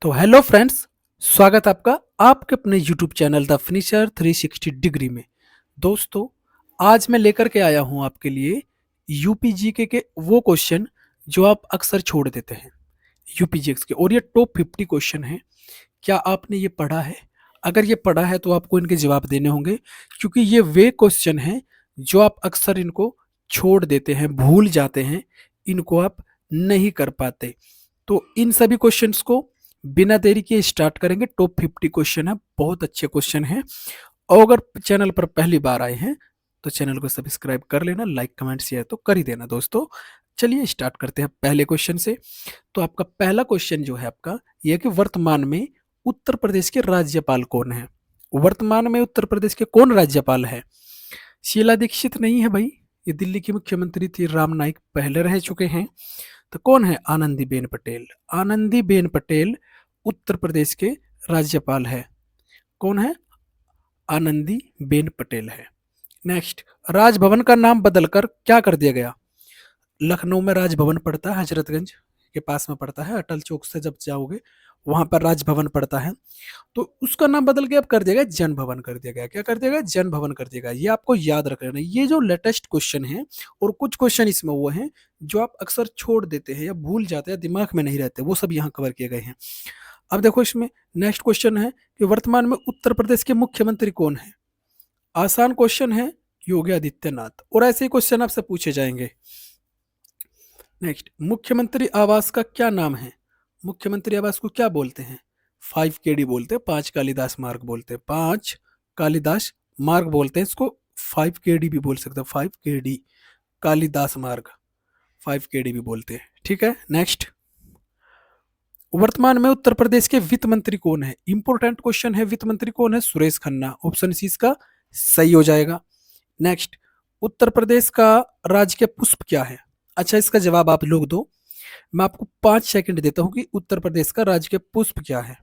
तो hello friends, स्वागत आपका आपके अपने YouTube channel the finisher 360 degree में। दोस्तों, आज मैं लेकर के आया हूं आपके लिए यूपी जीके के वो क्वेश्चन जो आप अक्सर छोड़ देते हैं। यूपी जीके के और ये टॉप 50 क्वेश्चन हैं। क्या आपने ये पढ़ा है? अगर ये पढ़ा है तो आपको इनके जवाब देने होंगे, क्योंकि ये वे क्वेश्चन हैं जो आप अक्सर इनको छोड़ देते हैं, भूल जाते हैं, इनको आप नहीं कर पाते। तो इन सभी क्वेश्चंस को बिना देरी के स्टार्ट करेंगे। टॉप 50 क्वेश्चन है, बहुत अच्छे क्वेश्चन हैं। और अगर चैनल पर पहली बार आए हैं तो चैनल को सब्सक्राइब कर लेना, लाइक कमेंट शेयर तो कर ही देना दोस्तों। चलिए स्टार्ट करते हैं पहले क्वेश्चन से। तो आपका पहला क्वेश्चन जो है आपका यह है कि वर्तमान में उत्तर प्रदेश के राज्यपाल कौन है? वर्तमान में उत्तर प्रदेश के कौन राज्यपाल है? शीला दीक्षित नहीं है भाई, ये दिल्ली की मुख्यमंत्री थी। राम नाईक पहले रह चुके हैं। तो कौन है? आनंदीबेन पटेल। आनंदीबेन पटेल उत्तर प्रदेश के राज्यपाल है। कौन है? आनंदीबेन पटेल है। नेक्स्ट, राजभवन का नाम बदलकर क्या कर दिया गया? लखनऊ में राजभवन पड़ता है, हजरतगंज के पास में पड़ता है। अटल चौक से जब जाओगे वहां पर राजभवन पड़ता है। तो उसका नाम बदल के अब कर दिया गया जन भवन कर दिया गया। क्या कर दिया गया? जन भवन कर दिया गया। ये आपको याद रख लेना। ये जो लेटेस्ट क्वेश्चन है और कुछ क्वेश्चन इसमें वो हैं जो आप अक्सर छोड़ देते हैं या भूल जाते हैं, दिमाग में नहीं रहते, वो सब यहाँ कवर किए गए हैं। अब देखो इसमें नेक्स्ट क्वेश्चन है कि वर्तमान में उत्तर प्रदेश के मुख्यमंत्री कौन है? आसान क्वेश्चन है, योगी आदित्यनाथ। और ऐसे ही क्वेश्चन आपसे पूछे जाएंगे। नेक्स्ट, मुख्यमंत्री आवास का क्या नाम है? मुख्यमंत्री आवास को क्या बोलते हैं? 5 KD बोलते हैं, 5 कालिदास मार्ग बोलते हैं, 5 कालिदास मार्ग बोलते हैं इसको। 5 KD भी बोल सकते हैं, 5 KD कालिदास मार्ग, 5 KD भी बोलते हैं। ठीक है। नेक्स्ट, वर्तमान में उत्तर प्रदेश के वित्त मंत्री कौन है? इंपोर्टेंट क्वेश्चन है। वित्त मंत्री कौन है? सुरेश खन्ना। ऑप्शन सी इसका सही हो जाएगा। नेक्स्ट, उत्तर प्रदेश का राजकीय पुष्प क्या है? अच्छा, इसका जवाब आप लोग दो। मैं आपको 5 सेकंड देता हूं कि उत्तर प्रदेश का राजकीय पुष्प क्या है।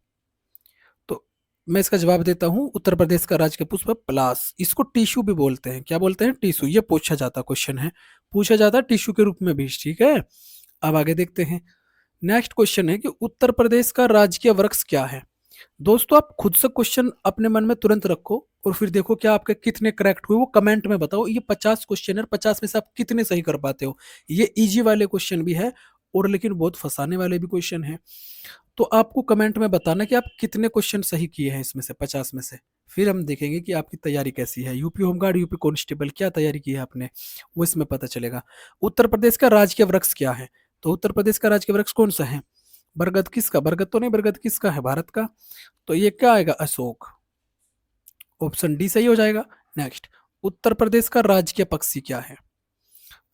तो मैं इसका जवाब देता हूं। उत्तर प्रदेश का राजकीय पुष्प है पलाश। इसको टिश्यू भी बोलते हैं। क्या बोलते हैं? टिश्यू। ये पूछा जाता क्वेश्चन है, पूछा जाता है टिश्यू के रूप में भी। ठीक है। अब आगे देखते हैं। नेक्स्ट क्वेश्चन है कि उत्तर प्रदेश का राजकीय वृक्ष क्या है? दोस्तों, आप खुद से क्वेश्चन अपने मन में तुरंत रखो और फिर देखो क्या आपके कितने करेक्ट हुए, वो कमेंट में बताओ। ये 50 क्वेश्चन है, 50 में से आप कितने सही कर पाते हो। ये इजी वाले क्वेश्चन भी है और लेकिन बहुत फंसाने वाले भी क्वेश्चन है। तो आपको कमेंट में बताना कि आप कितने क्वेश्चन सही किए हैं इसमें से, 50 में से। फिर हम देखेंगे कि आपकी तैयारी कैसी है। यूपी होमगार्ड, यूपी कांस्टेबल, क्या तैयारी की है आपने, वो इसमें पता चलेगा। उत्तर प्रदेश का राजकीय वृक्ष क्या है? तो उत्तर प्रदेश का राजकीय वृक्ष कौन सा है? बरगद। किसका? बरगद तो नहीं, बरगद किसका है? भारत का। तो ये क्या आएगा? अशोक। ऑप्शन डी सही हो जाएगा। नेक्स्ट, उत्तर प्रदेश का राजकीय पक्षी क्या है?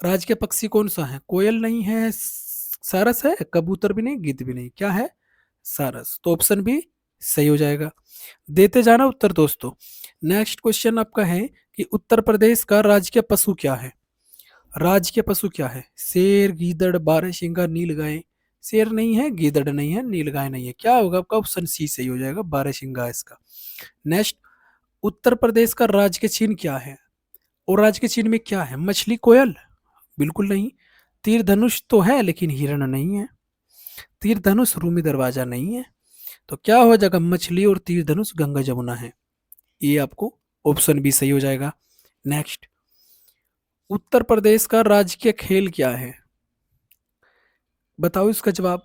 राजकीय पक्षी कौन सा है? कोयल नहीं है, सारस है, कबूतर भी नहीं, गिद्ध भी नहीं। क्या है? सारस। तो ऑप्शन बी सही हो जाएगा। देते जाना उत्तर दोस्तों। नेक्स्ट क्वेश्चन आपका है कि उत्तर प्रदेश का राजकीय पशु क्या है? राजकीय पशु क्या है? शेर, गीदड़, बारहसिंगा, नीलगाय। शेर नहीं है, गीदड़ नहीं है, नीलगाय नहीं है। क्या होगा आपका? ऑप्शन सी सही हो जाएगा, बारहसिंगा इसका। नेक्स्ट, उत्तर प्रदेश का राजकीय चिन्ह क्या है? और राजकीय चिन्ह में क्या है? मछली, कोयल? बिल्कुल नहीं। तीर धनुष तो है लेकिन हिरण नहीं है। तीर धनुष, रूमी दरवाजा नहीं है। तो क्या हो जाएगा? मछली और तीर धनुष, गंगा जमुना है। ये आपको ऑप्शन बी सही हो जाएगा। नेक्स्ट, उत्तर प्रदेश का राजकीय खेल क्या है? बताओ इसका जवाब।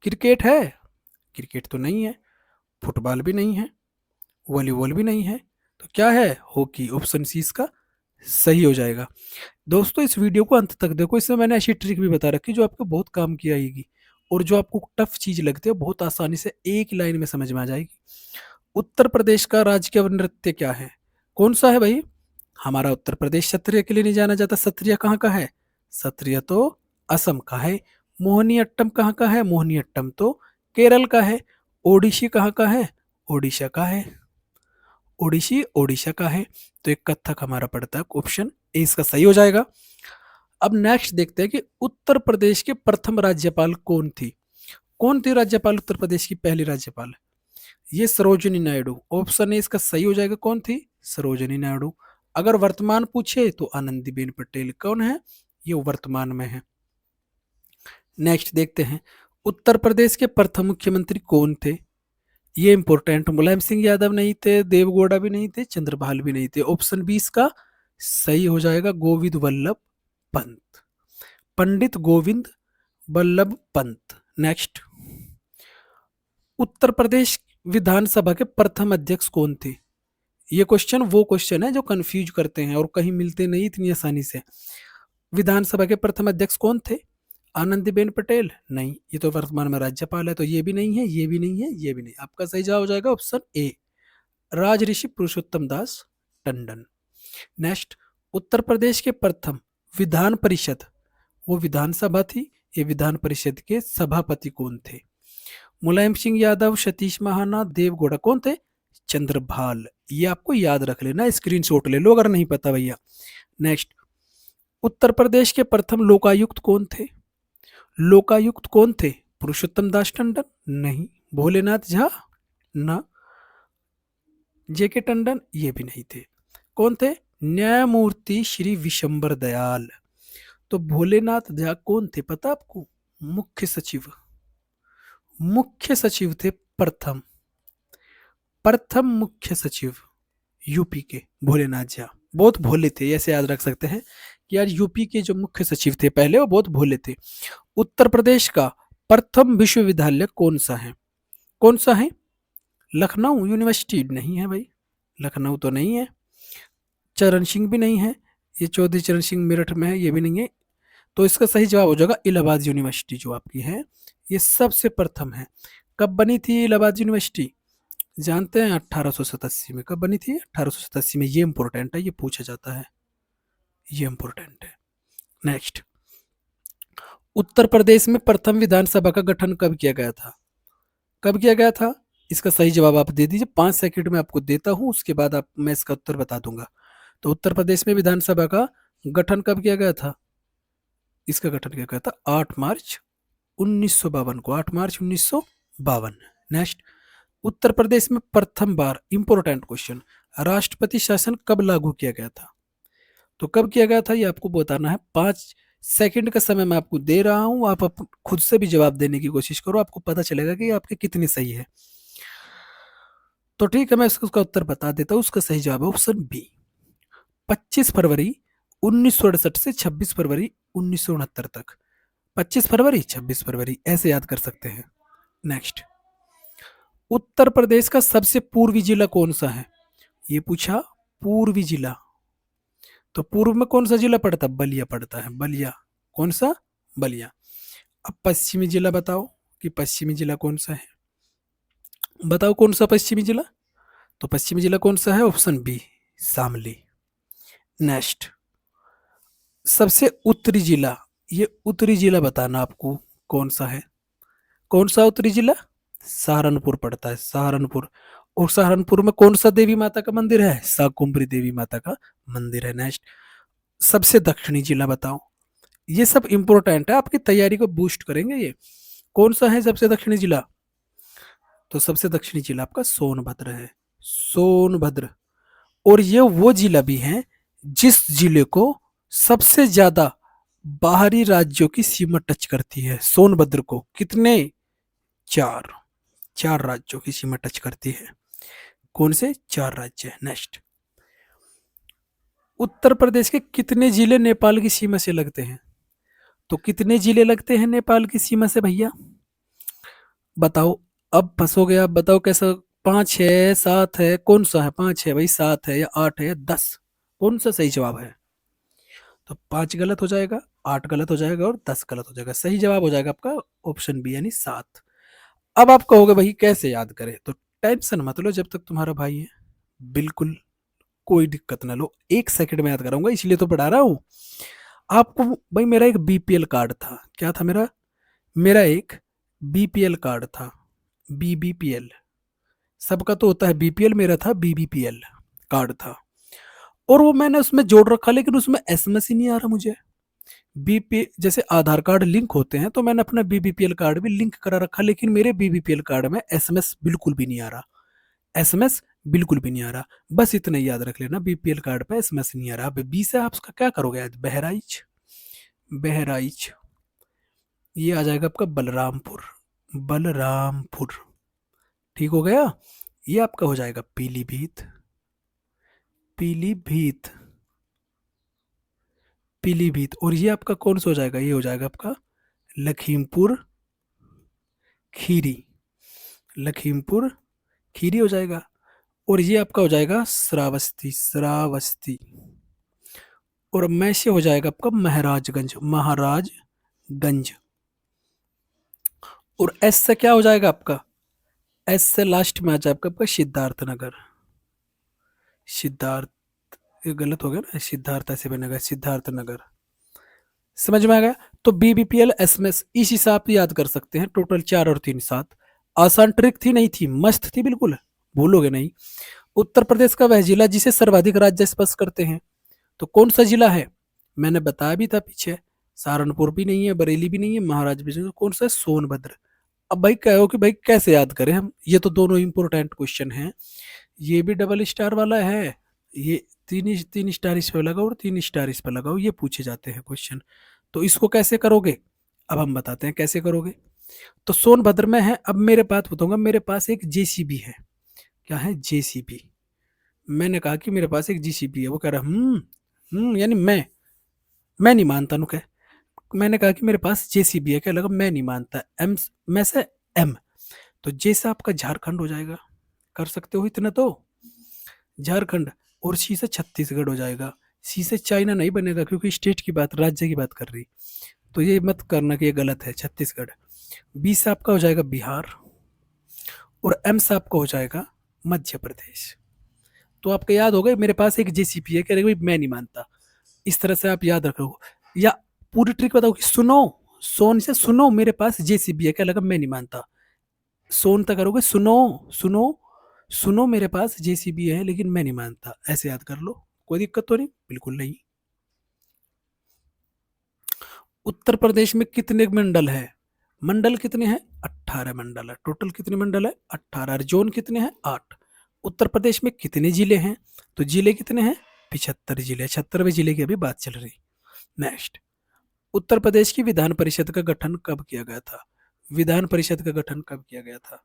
क्रिकेट है? क्रिकेट तो नहीं है। फुटबॉल भी नहीं है, वॉलीबॉल भी नहीं है। तो क्या है? हॉकी। ऑप्शन सी इसका सही हो जाएगा। दोस्तों, इस वीडियो को अंत तक देखो, इसमें मैंने ऐसी ट्रिक भी बता रखी जो आपको बहुत काम की आएगी और जो आपको टफ चीज लगती है बहुत आसानी से एक ही लाइन में समझ में आ जाएगी। उत्तर प्रदेश का राजकीय नृत्य क्या है? कौन सा है भाई? हमारा उत्तर प्रदेश क्षत्रिय के लिए नहीं जाना जाता। क्षत्रिय कहाँ का है? क्षत्रिय तो असम का है। मोहिनी अट्टम कहाँ का है? मोहिनी अट्टम तो केरल का है। ओडिसी कहाँ का है? ओडिशा का है। ओडिसी ओडिशा का है। तो एक कथक हमारा पड़ता है। ऑप्शन ए इसका सही हो जाएगा। अब नेक्स्ट देखते हैं कि उत्तर प्रदेश के प्रथम राज्यपाल कौन थी? कौन थी राज्यपाल उत्तर प्रदेश की पहली राज्यपाल? ये सरोजिनी नायडू। ऑप्शन ए इसका सही हो जाएगा। कौन थी? सरोजिनी नायडू। अगर वर्तमान पूछे तो आनंदीबेन पटेल। कौन है? ये वर्तमान में है। नेक्स्ट देखते हैं, उत्तर प्रदेश के प्रथम मुख्यमंत्री कौन थे? ये इंपॉर्टेंट, मुलायम सिंह यादव नहीं थे, देवगौड़ा भी नहीं थे, चंद्रभाल भी नहीं थे। ऑप्शन 20 का सही हो जाएगा गोविंद वल्लभ पंत, पंडित गोविंद वल्लभ पंत। नेक्स्ट, उत्तर प्रदेश विधानसभा के प्रथम अध्यक्ष कौन थे? ये क्वेश्चन वो क्वेश्चन है जो कंफ्यूज करते हैं और कहीं मिलते नहीं इतनी आसानी से। विधानसभा के प्रथम अध्यक्ष कौन थे? आनंदीबेन पटेल? नहीं, ये तो वर्तमान में राज्यपाल है, तो ये भी नहीं है, ये भी नहीं है, ये भी नहीं। आपका सही जवाब हो जाएगा option A, Rajarshi Purushottam Das Tandon. Next, Uttar Pradesh के प्रथम विधान परिषद, वो विधानसभा थी, ये विधान परिषद के सभापति कौन थे? मुलायम सिंह यादव, सतीश महाना, देवगौड़ा, कौन थे? चंद्रभाल। ये आपको याद रख लेना, स्क्रीनशॉट ले लो अगर नहीं पता भैया। नेक्स्ट, उत्तर प्रदेश के प्रथम लोकायुक्त कौन थे? लोकायुक्त कौन थे? पुरुषोत्तम दास टंडन? नहीं। भोलेनाथ झा? ना। जेके टंडन? ये भी नहीं थे। कौन थे? न्यायमूर्ति श्री विशंबर दयाल। तो भोलेनाथ झा कौन थे पता आपको? मुख्य सचिव, मुख्य सचिव थे प्रथम, प्रथम मुख्य सचिव यूपी के भोलेनाथ झा। बहुत भोले थे, ऐसे याद रख सकते हैं कि यार यूपी के जो मुख्य सचिव थे पहले वो बहुत भोले थे। उत्तर प्रदेश का प्रथम विश्वविद्यालय कौन सा है? कौन सा है? लखनऊ यूनिवर्सिटी? नहीं है भाई, लखनऊ तो नहीं है। चरण सिंह भी नहीं है, ये चौधरी चरण सिंह मेरठ में है, ये भी नहीं है। तो इसका सही जवाब हो जाएगा इलाहाबाद यूनिवर्सिटी जो आपकी है, ये सबसे प्रथम है। कब बनी थी इलाहाबाद यूनिवर्सिटी? जानते हैं 1887 में। कब बनी थी? 1887 में। ये इंपॉर्टेंट है, ये पूछा जाता है, ये इंपॉर्टेंट है। नेक्स्ट, उत्तर प्रदेश में प्रथम विधानसभा का गठन कब किया गया था? कब किया गया था? इसका सही जवाब आप दे दीजिए, 5 सेकंड में आपको देता हूं, उसके बाद आप मैं इसका उत्तर बता दूंगा। तो उत्तर प्रदेश में विधानसभा का गठन कब किया गया था? इसका गठन किया गया था 8 मार्च 1952 को, 8 मार्च 1952। नेक्स्ट, उत्तर प्रदेश में प्रथम बार, इंपोर्टेंट क्वेश्चन, राष्ट्रपति शासन कब लागू किया गया था? तो कब किया गया था ये आपको बताना है। 5 सेकंड का समय मैं आपको दे रहा हूं, आप खुद से भी जवाब देने की कोशिश करो, आपको पता चलेगा कि आपके कितनी सही है। तो ठीक है, मैं उसका उत्तर बता देता हूँ। उसका सही जवाब है ऑप्शन बी, 25 फरवरी 1968 से 26 फरवरी 1969 तक। 25 फरवरी 26 फरवरी ऐसे याद कर सकते हैं। नेक्स्ट, उत्तर प्रदेश का सबसे पूर्वी जिला कौन सा है? ये पूछा, पूर्वी जिला। तो पूर्व में कौन सा जिला पड़ता? बलिया पड़ता है, बलिया। कौन सा? बलिया। अब पश्चिमी जिला बताओ कि पश्चिमी जिला कौन सा है? बताओ कौन सा पश्चिमी जिला? तो पश्चिमी जिला कौन सा है? Option B, Shamli. नेक्स्ट, सबसे उत्तरी जिला, ये उत्तरी जिला बताना आपको कौन सा है? कौन सा उत्तरी जिला? सहारनपुर पड़ता है, सहारनपुर। और सहारनपुर में कौन सा देवी माता का मंदिर है? शाकुंभरी देवी माता का मंदिर है। नेक्स्ट, सबसे दक्षिणी जिला बताओ। ये सब इंपॉर्टेंट है, आपकी तैयारी को बूस्ट करेंगे ये। कौन सा है सबसे दक्षिणी जिला? तो सबसे दक्षिणी जिला आपका सोनभद्र है, सोनभद्र। और ये वो जिला भी है जिस जिले को सबसे ज्यादा बाहरी राज्यों की सीमा टच करती है। सोनभद्र को कितने? 4, 4 राज्यों की सीमा टच करती है। कौन से 4 राज्य? नेक्स्ट, उत्तर प्रदेश के कितने जिले नेपाल की सीमा से लगते हैं? तो कितने जिले लगते हैं नेपाल की सीमा से भैया? बताओ। अब फंसोगे आप, बताओ कैसा? 5 है, 7 है, कौन सा है? 5 है भाई, 7 है, या 8 है, या 10? कौन सा सही जवाब है? तो 5 गलत हो जाएगा, 8 गलत हो जाएगा और 10 गलत हो जाएगा। सही जवाब हो जाएगा आपका ऑप्शन बी यानी 7। अब आप कहोगे भाई कैसे याद करें? तो टेंशन मत लो, जब तक तुम्हारा भाई है, बिल्कुल कोई दिक्कत ना लो, 1 सेकंड में याद कराऊंगा, इसलिए तो पढ़ा रहा हूं आपको। भाई मेरा एक बीपीएल कार्ड था। क्या था मेरा? मेरा एक बीपीएल कार्ड था, बीबीपीएल। सबका तो होता है बीपीएल, मेरा था बीबीपीएल कार्ड था। और वो मैंने उसमें जोड़ रखा, लेकिन उसमें एसएमएस ही नहीं आ रहा मुझे। बीपी जैसे आधार कार्ड लिंक होते हैं, तो मैंने अपना बीबीपीएल कार्ड भी लिंक करा रखा, लेकिन मेरे बीबीपीएल कार्ड में एसएमएस बिल्कुल भी नहीं आ रहा। एसएमएस बिल्कुल भी नहीं आ रहा। बस इतना ही याद रख लेना, बीपीएल कार्ड पे एसएमएस नहीं आ रहा। अब बी से आप उसका क्या करोगे आज? बहराइच, बहराइच। ये आ जाएगा आपका बलरामपुर, बलरामपुर। ठीक हो गया। ये आपका हो जाएगा पीलीभीत। पीलीभीत, पीलीभीत। और ये आपका कौन सा हो जाएगा? ये हो जाएगा आपका लखीमपुर खीरी। लखीमपुर खीरी हो जाएगा। और ये आपका हो जाएगा श्रावस्ती। श्रावस्ती। और मैं से हो जाएगा आपका महाराजगंज। महाराजगंज। और एस से क्या हो जाएगा आपका? एस से लास्ट में आ जाएगा आपका सिद्धार्थ नगर। सिद्धार्थ, ये गलत हो गया ना, सिद्धार्थ ऐसे बनेगा, सिद्धार्थ नगर। समझ में आ गया? तो बीबीपीएल एसएमएस इस हिसाब से याद कर सकते हैं। टोटल 4 और 3 7। आसान ट्रिक थी, नहीं थी? मस्त थी बिल्कुल, भूलोगे नहीं। उत्तर प्रदेश का वह जिला जिसे सर्वाधिक राज्य स्पर्श करते हैं, तो कौन सा जिला है? मैंने बताया भी था पीछे। सहारनपुर भी नहीं है, बरेली भी नहीं है, महाराज भी नहीं है, कौन सा है? सोनभद्र। अब भाई कहो कि भाई कैसे याद करें हम? ये तो दोनों इंपोर्टेंट क्वेश्चन हैं। ये भी डबल स्टार वाला है, ये तीन स्टार इस पे लगाओ और 3 स्टार इस पे लगाओ, ये पूछे जाते हैं क्वेश्चन। तो इसको कैसे करोगे? अब हम बताते हैं कैसे करोगे। तो सोनभद्र में है। अब मेरे पास बताऊंगा, मेरे पास एक जेसीबी है। क्या है? जेसीबी। मैंने कहा कि मेरे पास एक जेसीबी है। वो कह रहा यानी मैं नहीं मानता नु। मैंने कहा कि मेरे पास जेसीबी है। क्या लगा? मैं नहीं मानता। एम में से एम, तो जे से आपका झारखंड हो जाएगा। कर सकते हो इतना तो, झारखंड। और सी से छत्तीसगढ़ हो जाएगा। सी से चाइना नहीं बनेगा क्योंकि स्टेट की बात, राज्य की बात कर रही। तो ये मत करना कि ये गलत है, छत्तीसगढ़। बी से आपका हो जाएगा बिहार। और एम से आपका हो जाएगा मध्य प्रदेश। तो आपको याद हो गया मेरे पास एक जेसीपी है, कह रहे भाई मैं नहीं मानता। इस तरह से आप याद रखो। या पूरी ट्रिक बताओ कि सुनो, सोन से सुनो मेरे पास जेसीबी है, क्या लगा? मैं नहीं मानता। सोन तक करोगे, सुनो सुनो सुनो मेरे पास जेसीबी है लेकिन मैं नहीं मानता, ऐसे याद कर लो। कोई दिक्कत तो नहीं? बिल्कुल नहीं। उत्तर प्रदेश में कितने मंडल है? मंडल कितने हैं? 18 मंडल है। टोटल कितने मंडल है? 18। जोन कितने हैं? 8। उत्तर प्रदेश में कितने जिले हैं? तो जिले कितने हैं? 75 जिले। 76वें जिले की अभी बात चल रही। नेक्स्ट, उत्तर प्रदेश की विधान परिषद का गठन कब किया गया था? विधान परिषद का गठन कब किया गया था?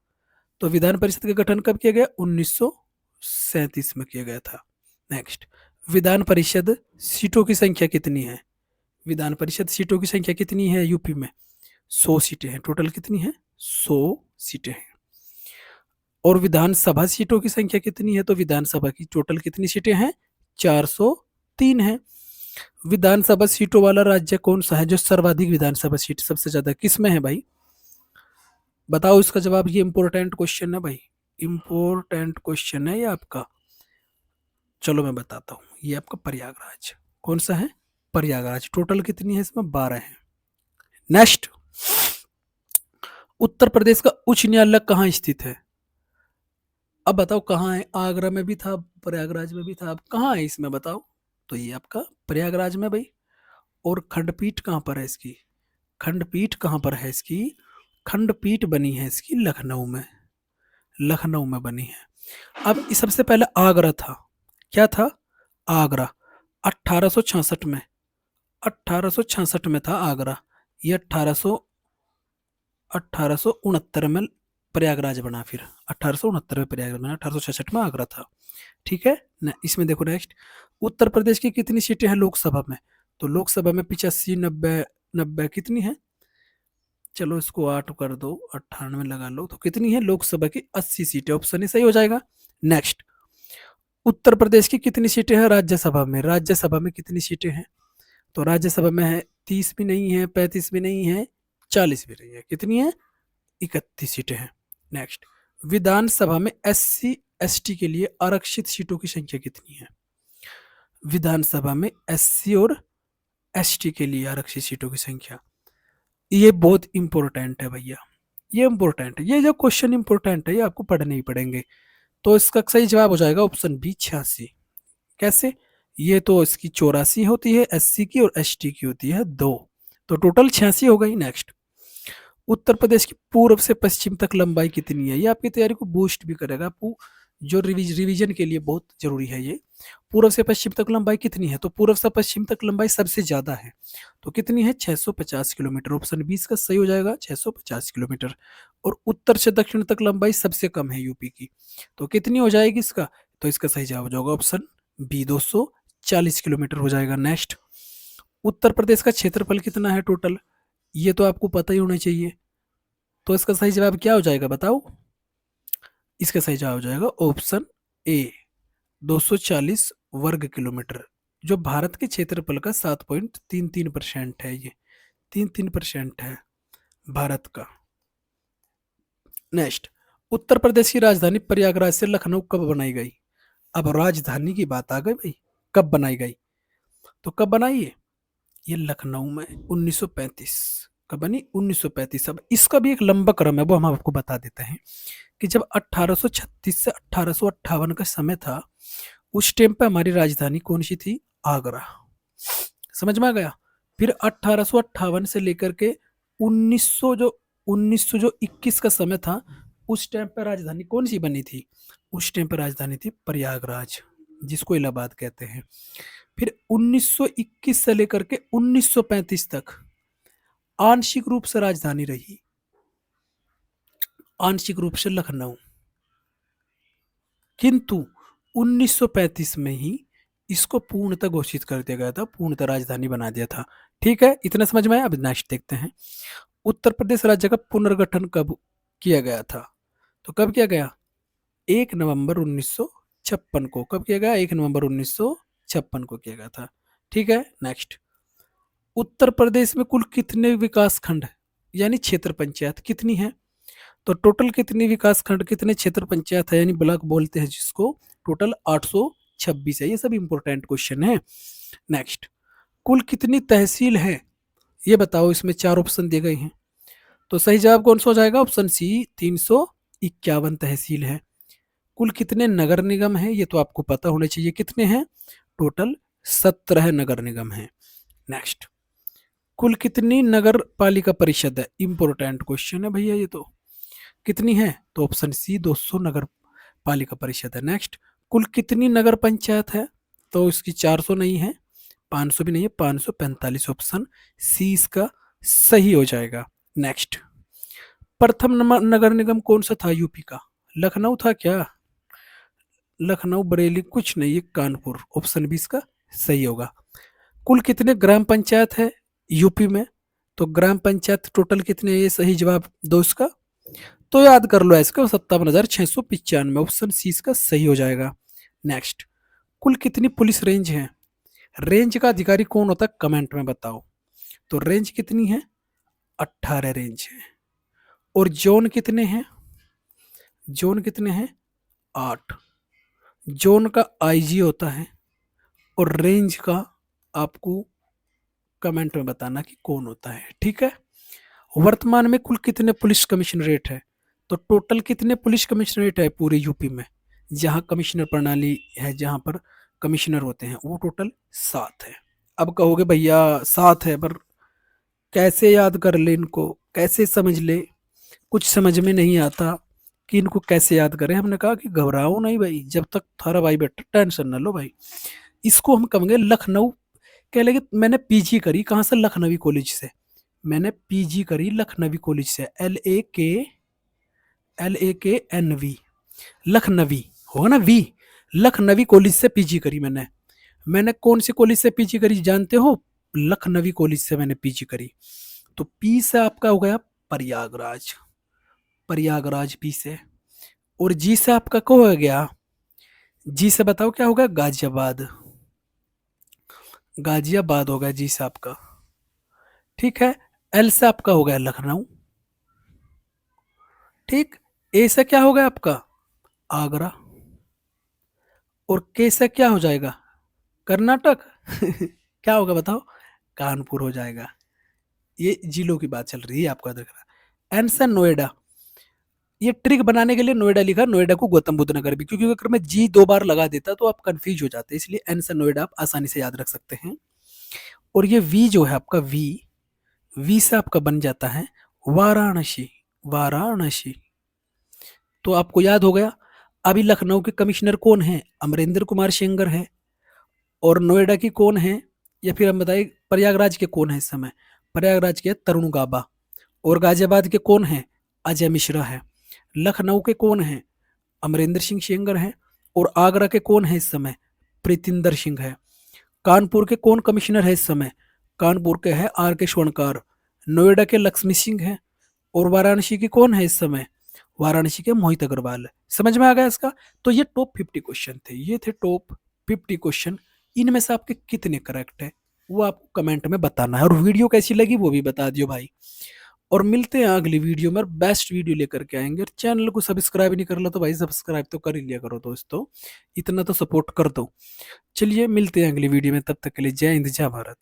तो विधान परिषद का गठन कब किया गया? 1937 में किया गया था। नेक्स्ट, विधान परिषद सीटों की संख्या कितनी है? विधान परिषद सीटों की संख्या कितनी है यूपी में? 100 सीटें हैं। टोटल कितनी है? 100 सीटें हैं। और विधानसभा सीटों की संख्या कितनी है? तो विधानसभा की टोटल कितनी सीटें हैं? 403 है। विधानसभा सीटों वाला राज्य कौन सा है जो सर्वाधिक विधानसभा सीट सबसे ज्यादा किस में है भाई? बताओ इसका जवाब। ये इंपॉर्टेंट क्वेश्चन है भाई, इंपॉर्टेंट क्वेश्चन है ये आपका। चलो मैं बताता हूँ। ये आपका प्रयागराज। कौन सा है? प्रयागराज। टोटल कितनी है इसमें? 12 है। नेक्स्ट, उत्तर प्रदेश का उच्च न्यायालय कहाँ स्थित है? अब बताओ कहाँ है? आगरा में भी था, प्रयागराज में भी था, अब कहाँ है इसमें बताओ। तो ये आपका प्रयागराज में भाई। और खंडपीठ कहाँ पर है इसकी? खंडपीठ कहाँ पर है इसकी? खंडपीठ बनी है इसकी लखनऊ में। लखनऊ में बनी है। अब इस सबसे पहले आगरा था। क्या था? आगरा। 1866 में, 1866 में था आगरा। ये 1869 में प्रयागराज बना। फिर 1869 में प्रयागराज बना, 1866 में आगरा था। ठीक है ना? इसमें देखो नेक्स्ट, उत्तर प्रदेश की कितनी सीटें हैं लोकसभा में? तो लोकसभा में 85 90 90 कितनी है? चलो इसको 8 कर दो, 98 लगा लो, तो कितनी है लोकसभा की? 80 सीटें। ऑप्शन ही सही हो जाएगा। नेक्स्ट, उत्तर प्रदेश की कितनी सीटें हैं राज्यसभा में? राज्यसभा में कितनी सीटें हैं? तो राज्यसभा में है 30 भी नहीं है, 35 भी नहीं है, 40 भी नहीं है। कितनी है? 31 सीटें हैं। नेक्स्ट, विधानसभा में SC ST के लिए आरक्षित सीटों की संख्या कितनी है? विधानसभा में SC और ST के लिए आरक्षित सीटों की संख्या। ये बहुत इंपॉर्टेंट है भैया, ये इंपॉर्टेंट है। ये जो क्वेश्चन इंपॉर्टेंट है ये आपको पढ़ने ही पड़ेंगे। तो इसका सही जवाब हो जाएगा ऑप्शन बी 86। कैसे? ये तो इसकी 84 होती है SC की, और ST की होती है 2, तो टोटल 86 हो गई। नेक्स्ट, उत्तर प्रदेश की पूर्व से पश्चिम तक लंबाई कितनी है? ये आपकी तैयारी को बूस्ट भी करेगा। आपको जो रिवीजन के लिए बहुत जरूरी है ये। पूर्व से पश्चिम तक लंबाई कितनी है? तो पूर्व से पश्चिम तक लंबाई सबसे ज्यादा है, तो कितनी है? 650 किलोमीटर। ऑप्शन 20 का सही हो जाएगा 650 किलोमीटर। और उत्तर से दक्षिण तक लंबाई सबसे कम है यूपी की, तो कितनी हो जाएगी इसका? तो इसका सही जवाब हो जाएगा ऑप्शन बी, 240 किलोमीटर हो जाएगा। नेक्स्ट, उत्तर प्रदेश का क्षेत्रफल कितना है टोटल? ये तो आपको पता ही होना चाहिए, तो इसका सही जवाब क्या हो जाएगा बताओ? इसका सही जवाब हो जाएगा ऑप्शन ए, 240 वर्ग किलोमीटर, जो भारत के क्षेत्रफल का 7.33% है। ये 33% है भारत का। नेक्स्ट, उत्तर प्रदेश की राजधानी प्रयागराज से लखनऊ कब बनाई गई? अब राजधानी की बात आ गई भाई, कब बनाई गई? तो कब बनाई ये लखनऊ में 1935। कब बनी? 1935। अब इसका भी एक लंबा क्रम है, वो हम आपको बता देते हैं कि जब 1836 से 1858 का समय था, उस टाइम पे हमारी राजधानी कौन सी थी? आगरा। समझ में आ गया? फिर 1858 से लेकर के 1921 का समय था, उस टाइम पर राजधानी कौन सी बनी थी? उस टाइम पर राजधानी थी प्रयागराज, जिसको इलाहाबाद कहते हैं। फिर 1921 से लेकर के 1935 तक आंशिक रूप से राजधानी रही, आंशिक रूप से लखनऊ। किंतु 1935 में ही इसको पूर्णतः घोषित कर दिया गया था, पूर्णतः राजधानी बना दिया था। ठीक है, इतना समझ में आया? अब नेक्स्ट देखते हैं, उत्तर प्रदेश राज्य का पुनर्गठन कब किया गया था? तो कब किया गया? 1 नवंबर 1956 को। कब किया गया? 1 नवंबर 1956 को किया गया था। ठीक है, नेक्स्ट, उत्तर प्रदेश में कुल कितने विकास खंड यानी क्षेत्र पंचायत कितनी है? तो टोटल कितनी विकास खंड, कितने क्षेत्र पंचायत है यानी ब्लॉक बोलते हैं जिसको, टोटल 826 है। ये सब इंपॉर्टेंट क्वेश्चन है। नेक्स्ट, कुल कितनी तहसील है ये बताओ, इसमें 4 ऑप्शन दिए गए हैं, तो सही जवाब कौन सा हो जाएगा? ऑप्शन सी, 351 तहसील है। कुल कितने नगर निगम है? ये तो आपको पता होना चाहिए, कितने हैं? टोटल 17 नगर निगम है। नेक्स्ट, कुल कितनी नगर पालिका परिषद है? इंपॉर्टेंट क्वेश्चन है भैया ये तो, कितनी है? तो ऑप्शन सी, 200 नगर पालिका परिषद है। नेक्स्ट, कुल कितनी नगर पंचायत है? तो इसकी 400 नहीं है, 500 भी नहीं है, 545। ऑप्शन सी इसका सही हो जाएगा। नेक्स्ट, प्रथम नगर निगम कौन सा था यूपी का? लखनऊ था क्या? लखनऊ, बरेली कुछ नहीं, ये कानपुर। ऑप्शन बी इसका सही होगा। कुल कितने ग्राम पंचायत है यूपी में? तो ग्राम पंचायत टोटल कितने? ये सही जवाब दो इसका, तो याद कर लो इसका, 57,695। ऑप्शन सी इसका सही हो जाएगा। नेक्स्ट, कुल कितनी पुलिस रेंज है? रेंज का अधिकारी कौन होता है? कमेंट में बताओ। तो रेंज कितनी है? 18 रेंज है। और जोन कितने हैं? जोन कितने हैं? 8। जोन का आईजी होता है, और रेंज का आपको कमेंट में बताना कि कौन होता है। ठीक है, वर्तमान में कुल कितने पुलिस कमिश्नरेट है? तो टोटल कितने पुलिस कमिश्नरेट है पूरे यूपी में, जहां कमिश्नर प्रणाली है, जहां पर कमिश्नर होते हैं, वो टोटल 7 है। अब कहोगे भैया 7 है, पर कैसे याद कर ले इनको, कैसे समझ ले? कुछ समझ में नहीं आता कि इनको कैसे याद करें। हमने कहा कि घबराओ नहीं भाई, जब तक थारा भाई बैठा, टेंशन ना लो भाई। इसको हम कहेंगे लखनऊ। कह लेंगे मैंने पीजी करी कहाँ से? लखनवी कॉलेज से। मैंने पीजी करी लखनवी कॉलेज से, LAKNV, लखनवी होगा ना वी, लखनवी कॉलेज से पीजी करी मैंने। मैंने कौन सी कॉलेज से पीजी करी जानते हो? लखनवी कॉलेज से मैंने पीजी करी। तो पी से आपका हो गया प्रयागराज, प्रयागराज पी से। और जी से आपका क्या हो गया? जी से बताओ क्या होगा? गाजियाबाद, गाजियाबाद हो गया जी से आपका। ठीक है, एल से आपका हो गया लखनऊ। ठीक, ए से क्या हो गया आपका? आगरा। और के से क्या हो जाएगा? कर्नाटक। क्या होगा बताओ? कानपुर हो जाएगा। ये जिलों की बात चल रही है, आपको दिख रहा। एन से नोएडा। ये ट्रिक बनाने के लिए नोएडा लिखा, नोएडा को गौतम बुद्ध नगर भी, क्योंकि अगर मैं जी 2 बार लगा देता तो आप कंफ्यूज हो जाते, इसलिए एन से नोएडा आप आसानी से याद रख सकते हैं। और ये वी जो है आपका, वी, वी से आपका बन जाता है वाराणसी, वाराणसी। तो आपको याद हो गया। अभी लखनऊ के कमिश्नर कौन है? अमरिंदर कुमार सेंगर है। और नोएडा की कौन है? या फिर हम बताइए प्रयागराज के कौन है इस समय? प्रयागराज के तरुण गाबा। और गाजियाबाद के कौन है? अजय मिश्रा है। लखनऊ के कौन है? अमरिंदर सिंह सेंगर है। और आगरा के कौन है इस समय? प्रीतिंदर सिंह है। कानपुर के कौन कमिश्नर है इस समय? कानपुर के है आर के स्वर्णकार। नोएडा के लक्ष्मी सिंह है। और वाराणसी की कौन है इस समय? वाराणसी के मोहित अग्रवाल है। समझ में आ गया इसका? तो ये टॉप 50 क्वेश्चन थे, ये थे टॉप 50 क्वेश्चन। इनमें से आपके कितने करेक्ट है वो आपको कमेंट में बताना है, और वीडियो कैसी लगी वो भी बता दियो भाई। और मिलते हैं अगली वीडियो में, और बेस्ट वीडियो लेकर के आएंगे। और चैनल को सब्सक्राइब नहीं कर लो तो भाई सब्सक्राइब तो कर ही लिया करो दोस्तों, इतना तो सपोर्ट कर दो। चलिए मिलते हैं अगली वीडियो में, तब तक के लिए जय हिंद जय भारत।